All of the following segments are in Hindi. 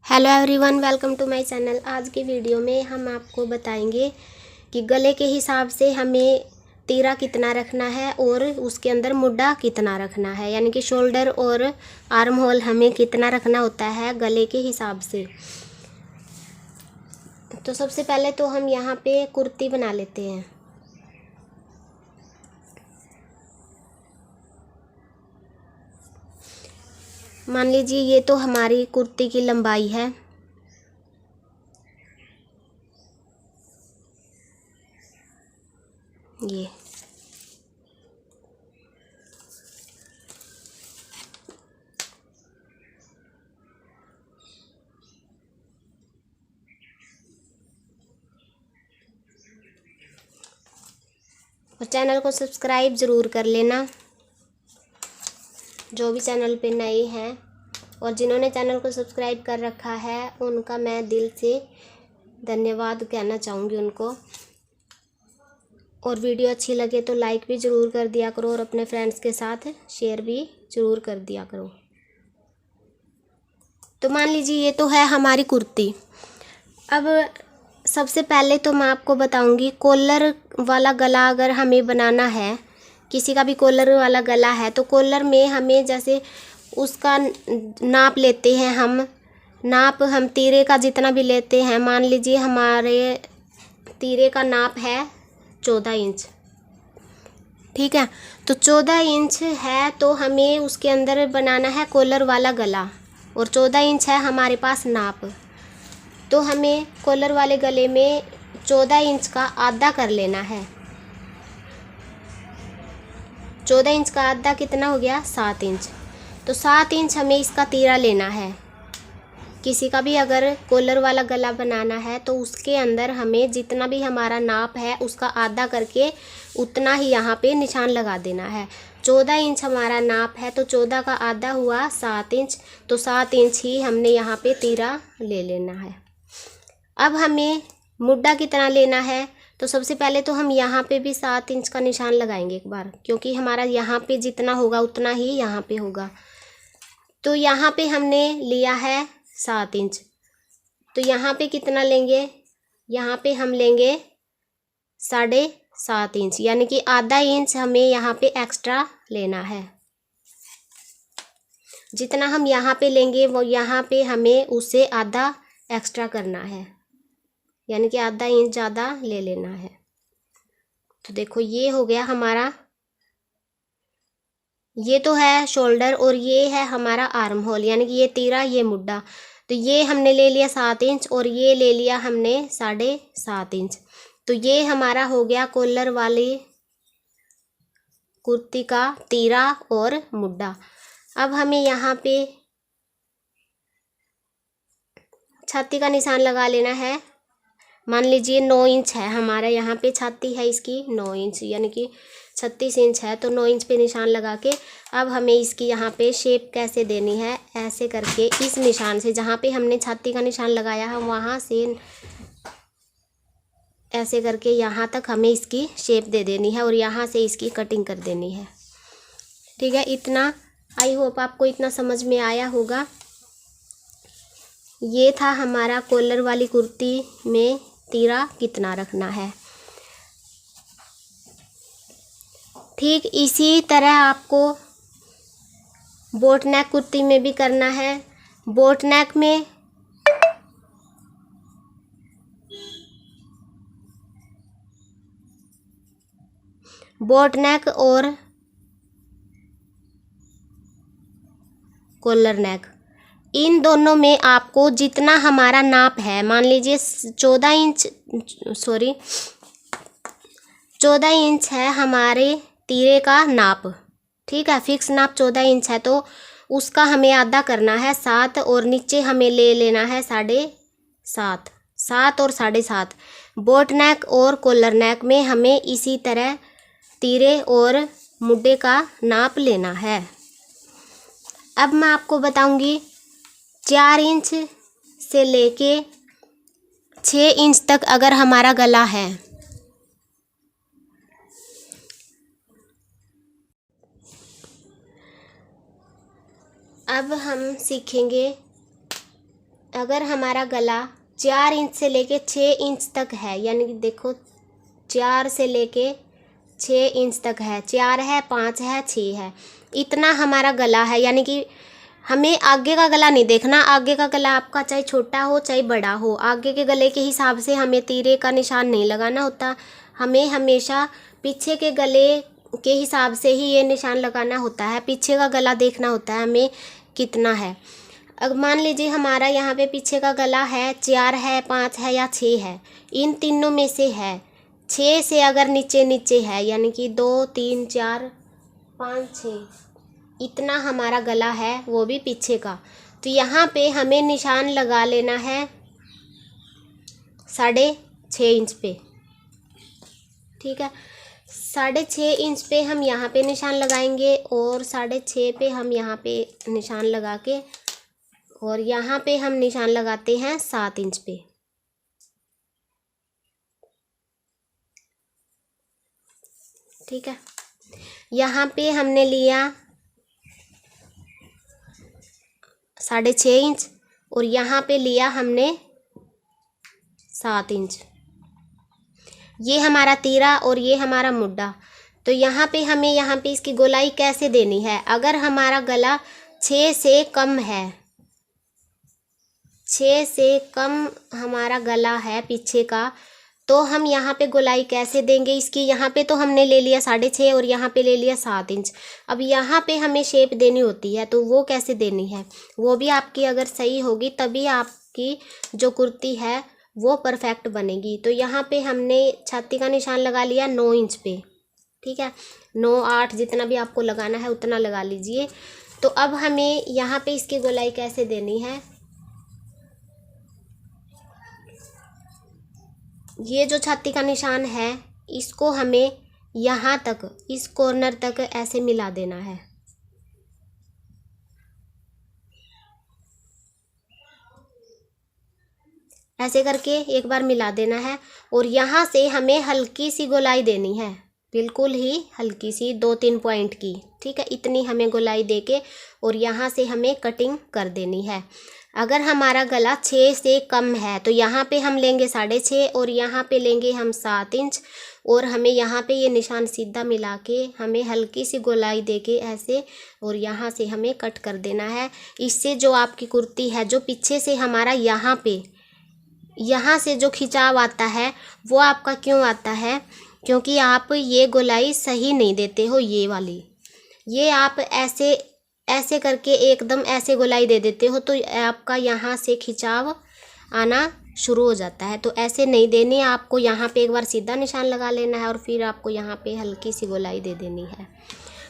Hello everyone, welcome to my channel. आज की वीडियो में हम आपको बताएंगे कि गले के हिसाब से हमें तीरा कितना रखना है और उसके अंदर मुड्डा कितना रखना है, यानी कि शोल्डर और आर्म होल हमें कितना रखना होता है गले के हिसाब से। तो सबसे पहले तो हम यहाँ पे कुर्ती बना लेते हैं। मान लीजिए ये तो हमारी कुर्ती की लंबाई है। ये और चैनल को सब्सक्राइब ज़रूर कर लेना जो भी चैनल पे नए हैं, और जिन्होंने चैनल को सब्सक्राइब कर रखा है उनका मैं दिल से धन्यवाद कहना चाहूँगी उनको। और वीडियो अच्छी लगे तो लाइक भी ज़रूर कर दिया करो और अपने फ्रेंड्स के साथ शेयर भी ज़रूर कर दिया करो। तो मान लीजिए ये तो है हमारी कुर्ती। अब सबसे पहले तो मैं आपको बताऊंगी कॉलर वाला गला अगर हमें बनाना है, किसी का भी कॉलर वाला गला है, तो कॉलर में हमें जैसे उसका नाप लेते हैं हम तीरे का जितना भी लेते हैं। मान लीजिए हमारे तीरे का नाप है 14 इंच, ठीक है। तो 14 इंच है तो हमें उसके अंदर बनाना है कॉलर वाला गला, और 14 इंच है हमारे पास नाप। तो हमें कॉलर वाले गले में 14 इंच का आधा कर लेना है। 14 इंच का आधा कितना हो गया? 7 इंच। तो 7 इंच हमें इसका तीरा लेना है। किसी का भी अगर कॉलर वाला गला बनाना है तो उसके अंदर हमें जितना भी हमारा नाप है उसका आधा करके उतना ही यहाँ पे निशान लगा देना है। 14 इंच हमारा नाप है तो 14 का आधा हुआ 7 इंच, तो 7 इंच ही हमने यहाँ पे तीरा ले लेना है। अब हमें मुड्डा कितना लेना है, तो सबसे पहले तो हम यहाँ पे भी 7 इंच का निशान लगाएंगे एक बार, क्योंकि हमारा यहाँ पे जितना होगा उतना ही यहाँ पे होगा। तो यहाँ पे हमने लिया है 7 इंच, तो यहाँ पे कितना लेंगे? यहाँ पे हम लेंगे 7.5 इंच, यानी कि आधा इंच हमें यहाँ पे एक्स्ट्रा लेना है। जितना हम यहाँ पे लेंगे वो यहाँ पे हमें उससे आधा एक्स्ट्रा करना है, यानी कि आधा इंच ज़्यादा ले लेना है। तो देखो ये हो गया हमारा, ये तो है शोल्डर और ये है हमारा आर्म होल, यानी कि ये तीरा ये मुड्डा। तो ये हमने ले लिया 7 इंच और ये ले लिया हमने 7.5 इंच। तो ये हमारा हो गया कॉलर वाली कुर्ती का तीरा और मुड्डा। अब हमें यहाँ पे छाती का निशान लगा लेना है। मान लीजिए 9 इंच है हमारा, यहाँ पे छाती है इसकी 9 इंच, यानी कि 36 इंच है। तो 9 इंच पे निशान लगा के अब हमें इसकी यहाँ पे शेप कैसे देनी है, ऐसे करके इस निशान से जहाँ पे हमने छाती का निशान लगाया है वहाँ से ऐसे करके यहाँ तक हमें इसकी शेप दे देनी है और यहाँ से इसकी कटिंग कर देनी है, ठीक है। इतना आई होप आपको इतना समझ में आया होगा। ये था हमारा कॉलर वाली कुर्ती में तीरा कितना रखना है। ठीक इसी तरह आपको बोट नेक कुर्ती में भी करना है। बोट नेक में बोट नेक और कॉलर नेक, इन दोनों में आपको जितना हमारा नाप है, मान लीजिए 14 इंच है हमारे तीरे का नाप, ठीक है। फिक्स नाप 14 इंच है तो उसका हमें आधा करना है 7, और नीचे हमें ले लेना है 7.5। 7 और 7.5। बोट नेक और कॉलर नेक में हमें इसी तरह तीरे और मुड्डे का नाप लेना है। अब मैं आपको बताऊंगी 4 इंच से लेके 6 इंच तक अगर हमारा गला है, अब हम सीखेंगे अगर हमारा गला 4 इंच से लेके 6 इंच तक है, यानी कि देखो 4 से लेके 6 इंच तक है, 4 है, 5 है, 6 है, इतना हमारा गला है। यानी कि हमें आगे का गला नहीं देखना, आगे का गला आपका चाहे छोटा हो चाहे बड़ा हो, आगे के गले के हिसाब से हमें तीरे का निशान नहीं लगाना होता। हमें हमेशा पीछे के गले के हिसाब से ही ये निशान लगाना होता है। पीछे का गला देखना होता है हमें कितना है। अब मान लीजिए हमारा यहाँ पे पीछे का गला है 4 है, 5 है या 6 है, इन तीनों में से है। 6 से अगर नीचे नीचे है, यानी कि 2, 3, 4, 5, 6, इतना हमारा गला है, वो भी पीछे का। तो यहाँ पे हमें निशान लगा लेना है 6.5 इंच पे। ठीक है, 6.5 इंच पे हम यहाँ पे निशान लगाएंगे और 6.5 पे हम यहाँ पे निशान लगा के, और यहाँ पे हम निशान लगाते हैं 7 इंच पे। ठीक है, यहाँ पे हमने लिया 6.5 इंच और यहाँ पे लिया हमने 7 इंच। ये हमारा तीरा और ये हमारा मुड्ढा। तो यहाँ पे हमें यहाँ पे इसकी गोलाई कैसे देनी है। अगर हमारा गला 6 से कम है, 6 से कम हमारा गला है पीछे का, तो हम यहाँ पे गोलाई कैसे देंगे इसकी। यहाँ पे तो हमने ले लिया 6.5 और यहाँ पे ले लिया 7 इंच। अब यहाँ पे हमें शेप देनी होती है, तो वो कैसे देनी है, वो भी आपकी अगर सही होगी तभी आपकी जो कुर्ती है वो परफेक्ट बनेगी। तो यहाँ पे हमने छाती का निशान लगा लिया 9 इंच पे। ठीक है, 9, 8 जितना भी आपको लगाना है उतना लगा लीजिए। तो अब हमें यहाँ पे इसकी गोलाई कैसे देनी है। ये जो छाती का निशान है इसको हमें यहाँ तक, इस कॉर्नर तक ऐसे मिला देना है। ऐसे करके एक बार मिला देना है और यहाँ से हमें हल्की सी गोलाई देनी है, बिल्कुल ही हल्की सी, 2-3 पॉइंट की। ठीक है, इतनी हमें गोलाई देके और यहाँ से हमें कटिंग कर देनी है। अगर हमारा गला 6 से कम है तो यहाँ पे हम लेंगे 6.5 और यहाँ पे लेंगे हम 7 इंच और हमें यहाँ पे ये निशान सीधा मिला के हमें हल्की सी गोलाई देके ऐसे और यहाँ से हमें कट कर देना है। इससे जो आपकी कुर्ती है, जो पीछे से हमारा यहाँ से जो खिंचाव आता है वो आपका क्यों आता है, क्योंकि आप ये गोलाई सही नहीं देते हो। ये वाली, ये आप ऐसे करके एकदम ऐसे गोलाई दे देते हो तो आपका यहाँ से खिंचाव आना शुरू हो जाता है। तो ऐसे नहीं देनी, आपको यहाँ पे एक बार सीधा निशान लगा लेना है और फिर आपको यहाँ पे हल्की सी गोलाई दे देनी है।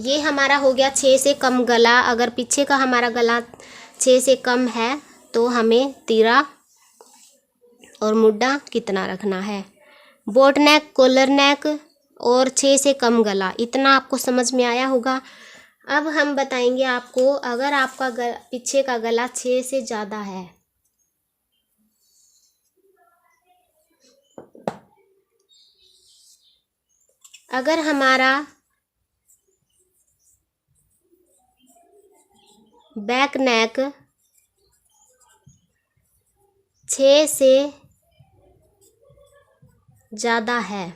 ये हमारा हो गया 6 से कम गला। अगर पीछे का हमारा गला 6 से कम है तो हमें तीरा और मुड्ढा कितना रखना है। बोट नेक, कॉलर नेक और 6 से कम गला, इतना आपको समझ में आया होगा। अब हम बताएंगे आपको, अगर आपका पीछे का गला 6 से ज़्यादा है, अगर हमारा बैक नेक 6 से ज़्यादा है,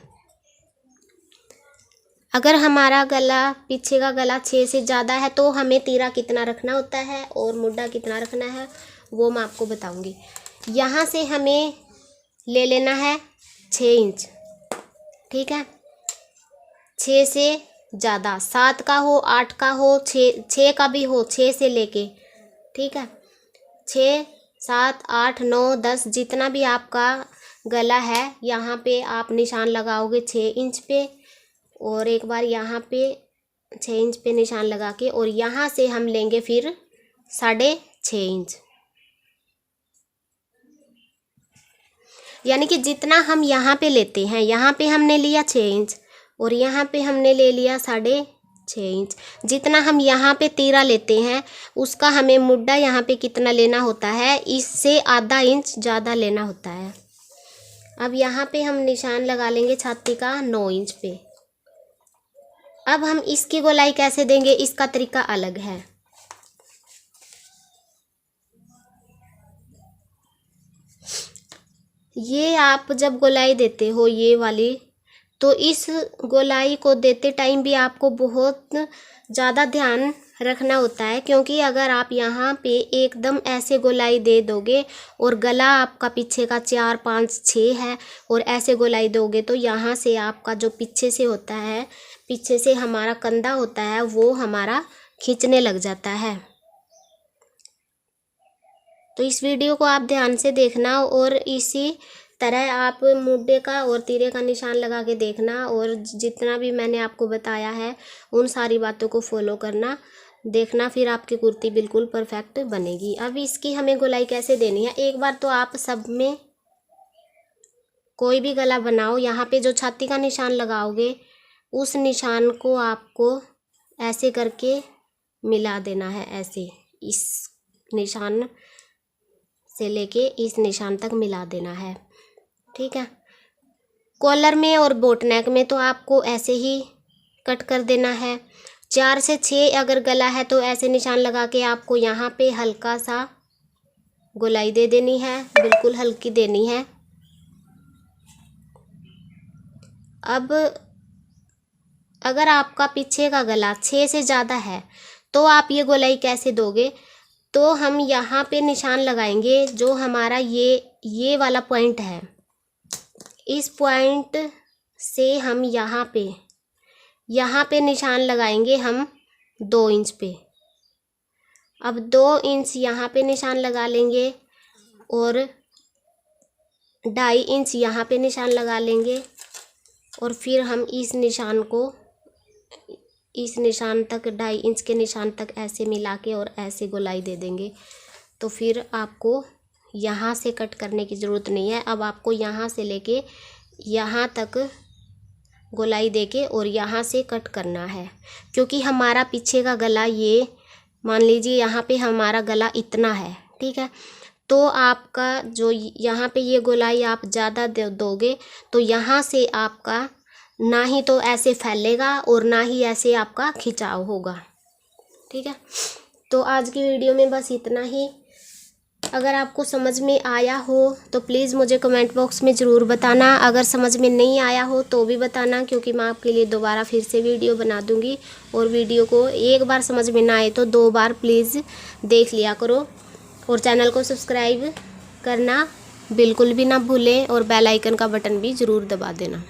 अगर हमारा गला पीछे का गला 6 से ज़्यादा है तो हमें तीरा कितना रखना होता है और मुड्ढा कितना रखना है वो मैं आपको बताऊंगी। यहाँ से हमें ले लेना है 6 इंच। ठीक है, 6 से ज़्यादा, 7 का हो, 8 का हो, 6 का भी हो, 6 से लेके। ठीक है, 6, 7, 8, 9, 10 जितना भी आपका गला है यहाँ पे आप निशान लगाओगे 6 इंच पे और एक बार यहाँ पे 6 इंच पे निशान लगा के और यहाँ से हम लेंगे फिर 6.5 इंच। यानी कि जितना हम यहाँ पे लेते हैं, यहाँ पे हमने लिया 6 इंच और यहाँ पे हमने ले लिया 6.5 इंच। जितना हम यहाँ पे तीरा लेते हैं उसका हमें मुड्ढा यहाँ पे कितना लेना होता है, इससे आधा इंच ज़्यादा लेना होता है। अब यहाँ पे हम निशान लगा लेंगे छाती का 9 इंच पे। अब हम इसकी गोलाई कैसे देंगे, इसका तरीका अलग है। ये आप जब गोलाई देते हो ये वाली, तो इस गोलाई को देते टाइम भी आपको बहुत ज़्यादा ध्यान रखना होता है, क्योंकि अगर आप यहाँ पे एकदम ऐसे गोलाई दे दोगे और गला आपका पीछे का 4 5 6 है और ऐसे गोलाई दोगे तो यहाँ से आपका जो पीछे से होता है, पीछे से हमारा कंधा होता है वो हमारा खींचने लग जाता है। तो इस वीडियो को आप ध्यान से देखना और इसी तरह आप मुड्डे का और तीरे का निशान लगा के देखना, और जितना भी मैंने आपको बताया है उन सारी बातों को फॉलो करना, देखना, फिर आपकी कुर्ती बिल्कुल परफेक्ट बनेगी। अब इसकी हमें गोलाई कैसे देनी है, एक बार तो आप सब में कोई भी गला बनाओ, यहाँ पे जो छाती का निशान लगाओगे उस निशान को आपको ऐसे करके मिला देना है, ऐसे इस निशान से लेके इस निशान तक मिला देना है, ठीक है। कॉलर में और बोट नेक में तो आपको ऐसे ही कट कर देना है। 4 से 6 अगर गला है तो ऐसे निशान लगा के आपको यहाँ पे हल्का सा गोलाई दे देनी है, बिल्कुल हल्की देनी है। अब अगर आपका पीछे का गला 6 से ज़्यादा है तो आप ये गोलाई कैसे दोगे, तो हम यहाँ पे निशान लगाएंगे जो हमारा ये वाला पॉइंट है, इस पॉइंट से हम यहाँ पे निशान लगाएंगे हम 2 इंच पे। अब 2 इंच यहाँ पे निशान लगा लेंगे और 2.5 इंच यहाँ पे निशान लगा लेंगे, और फिर हम इस निशान को इस निशान तक 2.5 इंच के निशान तक ऐसे मिला के और ऐसे गोलाई दे देंगे। तो फिर आपको यहाँ से कट करने की ज़रूरत नहीं है। अब आपको यहाँ से लेके यहाँ तक गोलाई देके और यहाँ से कट करना है, क्योंकि हमारा पीछे का गला ये मान लीजिए यहाँ पे हमारा गला इतना है, ठीक है। तो आपका जो यहाँ पे ये गोलाई आप ज़्यादा दोगे तो यहाँ से आपका ना ही तो ऐसे फैलेगा और ना ही ऐसे आपका खिंचाव होगा, ठीक है। तो आज की वीडियो में बस इतना ही। अगर आपको समझ में आया हो तो प्लीज़ मुझे कमेंट बॉक्स में ज़रूर बताना, अगर समझ में नहीं आया हो तो भी बताना, क्योंकि मैं आपके लिए दोबारा फिर से वीडियो बना दूँगी। और वीडियो को एक बार समझ में ना आए तो 2 बार प्लीज़ देख लिया करो, और चैनल को सब्सक्राइब करना बिल्कुल भी ना भूलें और बेल आइकन का बटन भी ज़रूर दबा देना।